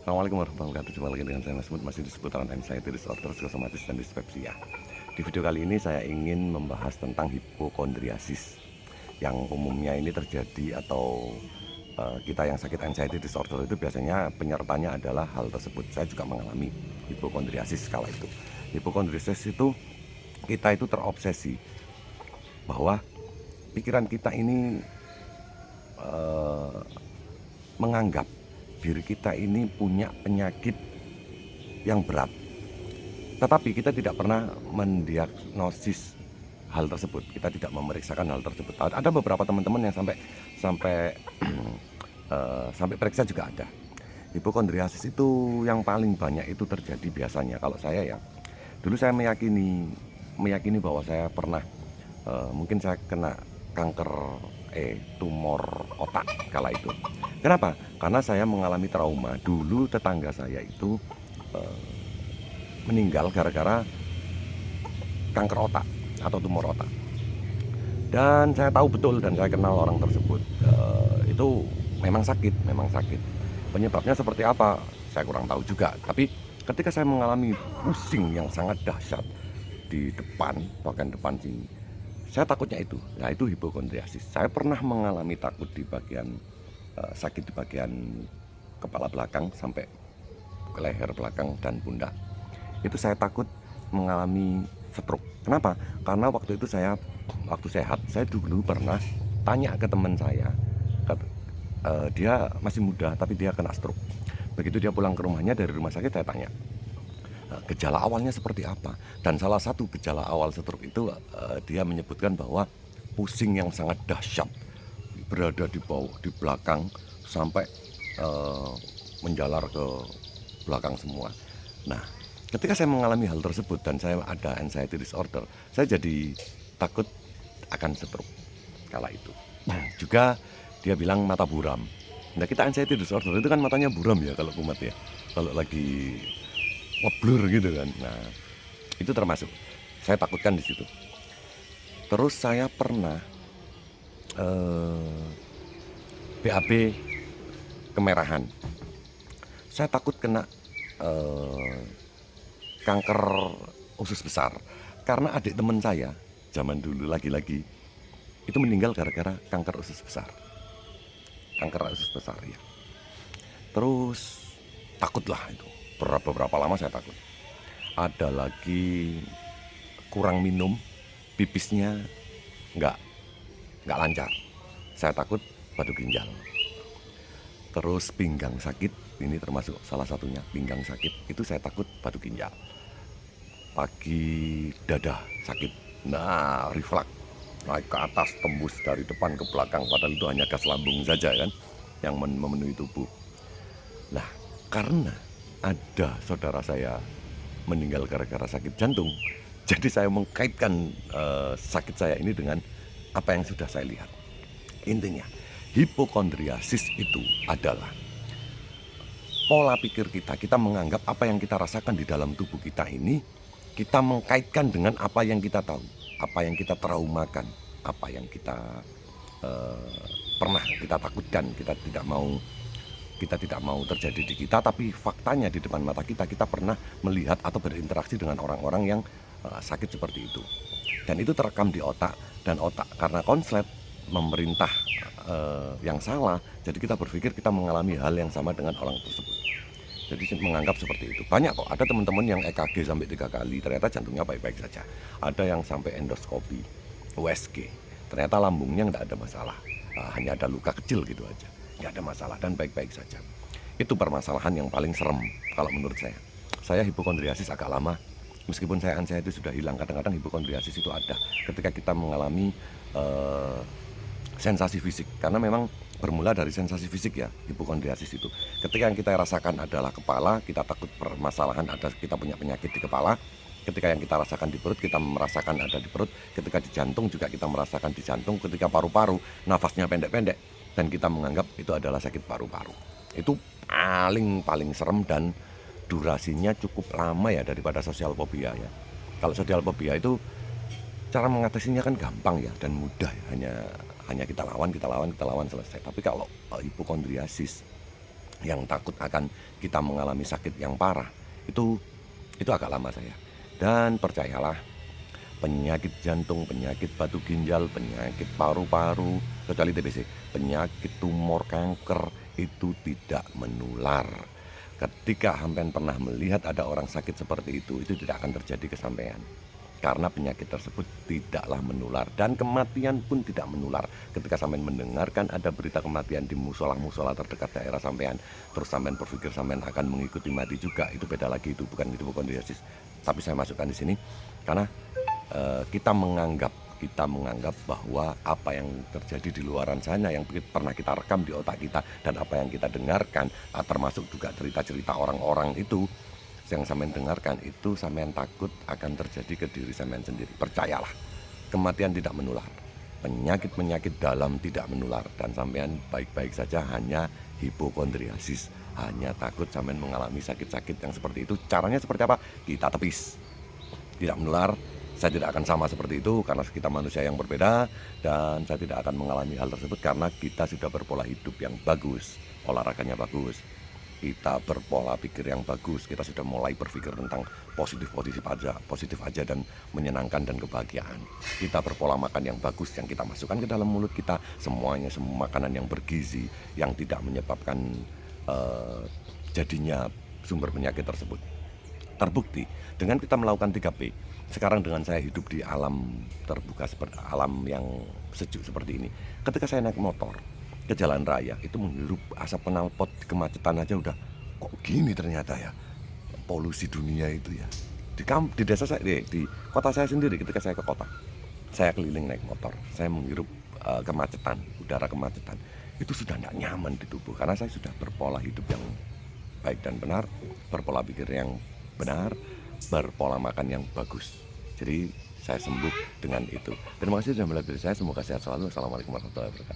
Assalamualaikum warahmatullahi wabarakatuh. Jumpa lagi dengan saya Mas Mut, masih di seputaran anxiety disorder, psikosomatis, dan dispepsia. Di video kali ini saya ingin membahas tentang hipokondriasis yang umumnya ini terjadi atau kita yang sakit anxiety disorder itu biasanya penyertanya adalah hal tersebut. Saya juga mengalami hipokondriasis kala itu. Hipokondriasis itu kita itu terobsesi bahwa pikiran kita ini menganggap diri kita ini punya penyakit yang berat, tetapi kita tidak pernah mendiagnosis hal tersebut. Kita tidak memeriksakan hal tersebut. Ada beberapa teman-teman yang sampai sampai periksa juga ada. Hipokondriasis itu yang paling banyak itu terjadi biasanya kalau saya ya. Dulu saya meyakini bahwa saya pernah mungkin saya kena kanker tumor otak kala itu. Kenapa? Karena saya mengalami trauma. Dulu tetangga saya itu meninggal gara-gara kanker otak atau tumor otak. Dan saya tahu betul dan saya kenal orang tersebut. Itu memang sakit. Penyebabnya seperti apa? Saya kurang tahu juga. Tapi ketika saya mengalami pusing yang sangat dahsyat di depan, bagian depan sini, saya takutnya itu. Nah, itu hipokondriasis. Saya pernah mengalami takut di bagian sakit di bagian kepala belakang sampai ke leher belakang dan pundak. Itu saya takut mengalami stroke. Kenapa? Karena waktu itu waktu sehat, saya dulu pernah tanya ke teman saya, dia masih muda tapi dia kena stroke. Begitu dia pulang ke rumahnya dari rumah sakit, saya tanya gejala awalnya seperti apa. Dan salah satu gejala awal stroke itu dia menyebutkan bahwa pusing yang sangat dahsyat, berada di bawah, di belakang sampai menjalar ke belakang semua. Nah, ketika saya mengalami hal tersebut dan saya ada anxiety disorder, saya jadi takut akan stroke kala itu. Juga dia bilang mata buram. Nah, kita anxiety disorder itu kan matanya buram ya kalau kumat ya. Kalau lagi ngeblur gitu kan. Nah, itu termasuk saya takutkan di situ. Terus saya pernah BAB kemerahan. Saya takut kena kanker usus besar karena adik teman saya zaman dulu lagi-lagi itu meninggal gara-gara kanker usus besar. Kanker usus besar ya. Terus takutlah itu. Beberapa lama saya takut. Ada lagi kurang minum, pipisnya nggak lancar. Saya takut batu ginjal. Terus pinggang sakit, ini termasuk salah satunya, pinggang sakit. Itu saya takut batu ginjal. Lagi dada sakit. Nah, reflux naik ke atas, tembus dari depan ke belakang, padahal itu hanya gas lambung saja kan yang memenuhi tubuh. Nah, karena ada saudara saya meninggal gara-gara sakit jantung, jadi saya mengkaitkan sakit saya ini dengan apa yang sudah saya lihat. Intinya, hipokondriasis itu adalah pola pikir kita menganggap apa yang kita rasakan di dalam tubuh kita ini, kita mengkaitkan dengan apa yang kita tahu, apa yang kita traumakan, apa yang kita pernah kita takutkan, kita tidak mau terjadi di kita, tapi faktanya di depan mata kita pernah melihat atau berinteraksi dengan orang-orang yang sakit seperti itu. Dan itu terekam di otak, dan otak karena konslet memerintah yang salah, jadi kita berpikir kita mengalami hal yang sama dengan orang tersebut. Jadi menganggap seperti itu. Banyak kok, ada teman-teman yang EKG sampai 3 kali, ternyata jantungnya baik-baik saja. Ada yang sampai endoskopi, USG, ternyata lambungnya tidak ada masalah, hanya ada luka kecil gitu aja, nggak ada masalah dan baik-baik saja. Itu permasalahan yang paling serem kalau menurut saya. Saya hipokondriasis agak lama, meskipun saya anxiety sudah hilang. Kadang-kadang hipokondriasis itu ada ketika kita mengalami sensasi fisik, karena memang bermula dari sensasi fisik ya, hipokondriasis itu. Ketika yang kita rasakan adalah kepala, kita takut permasalahan ada, kita punya penyakit di kepala. Ketika yang kita rasakan di perut, kita merasakan ada di perut. Ketika di jantung juga kita merasakan di jantung. Ketika paru-paru, nafasnya pendek-pendek, dan kita menganggap itu adalah sakit paru-paru. Itu paling serem dan durasinya cukup lama ya daripada sosial fobia ya. Kalau sosial fobia itu cara mengatasinya kan gampang ya dan mudah ya. Hanya kita lawan selesai. Tapi kalau hipokondriasis yang takut akan kita mengalami sakit yang parah. Itu agak lama saya. Dan percayalah, penyakit jantung, penyakit batu ginjal, penyakit paru-paru, kecuali TBC, penyakit tumor, kanker, itu tidak menular. Ketika sampean pernah melihat ada orang sakit seperti itu tidak akan terjadi ke sampean. Karena penyakit tersebut tidaklah menular dan kematian pun tidak menular. Ketika sampean mendengarkan ada berita kematian di musola-musola terdekat daerah sampean, terus sampean berpikir sampean akan mengikuti mati juga, itu beda lagi, itu bukan hipokondriasis. Tapi saya masukkan di sini karena kita menganggap bahwa apa yang terjadi di luaran sana yang pernah kita rekam di otak kita dan apa yang kita dengarkan, termasuk juga cerita-cerita orang-orang itu yang sampean dengarkan, itu sampean takut akan terjadi ke diri sampean sendiri. Percayalah, kematian tidak menular, penyakit-penyakit dalam tidak menular, dan sampean baik-baik saja, hanya hipokondriasis, hanya takut sampean mengalami sakit-sakit yang seperti itu. Caranya seperti apa? Kita tepis, tidak menular. Saya tidak akan sama seperti itu karena kita manusia yang berbeda, dan saya tidak akan mengalami hal tersebut karena kita sudah berpola hidup yang bagus, olahraganya bagus, kita berpola pikir yang bagus, kita sudah mulai berpikir tentang positif aja dan menyenangkan dan kebahagiaan. Kita berpola makan yang bagus, yang kita masukkan ke dalam mulut kita semuanya semua makanan yang bergizi, yang tidak menyebabkan jadinya sumber penyakit tersebut. Terbukti dengan kita melakukan 3P. Sekarang dengan saya hidup di alam terbuka, seperti alam yang sejuk seperti ini, ketika saya naik motor ke jalan raya itu menghirup asap knalpot, kemacetan aja udah kok gini ternyata ya, polusi dunia itu ya. Di desa saya, di kota saya sendiri, ketika saya ke kota, saya keliling naik motor, saya menghirup kemacetan, udara kemacetan, itu sudah tidak nyaman di tubuh karena saya sudah berpola hidup yang baik dan benar, berpola pikir yang benar, berpola makan yang bagus. Jadi saya sembuh dengan itu. Terima kasih sudah melihat video saya, semoga sehat selalu. Assalamualaikum warahmatullahi wabarakatuh.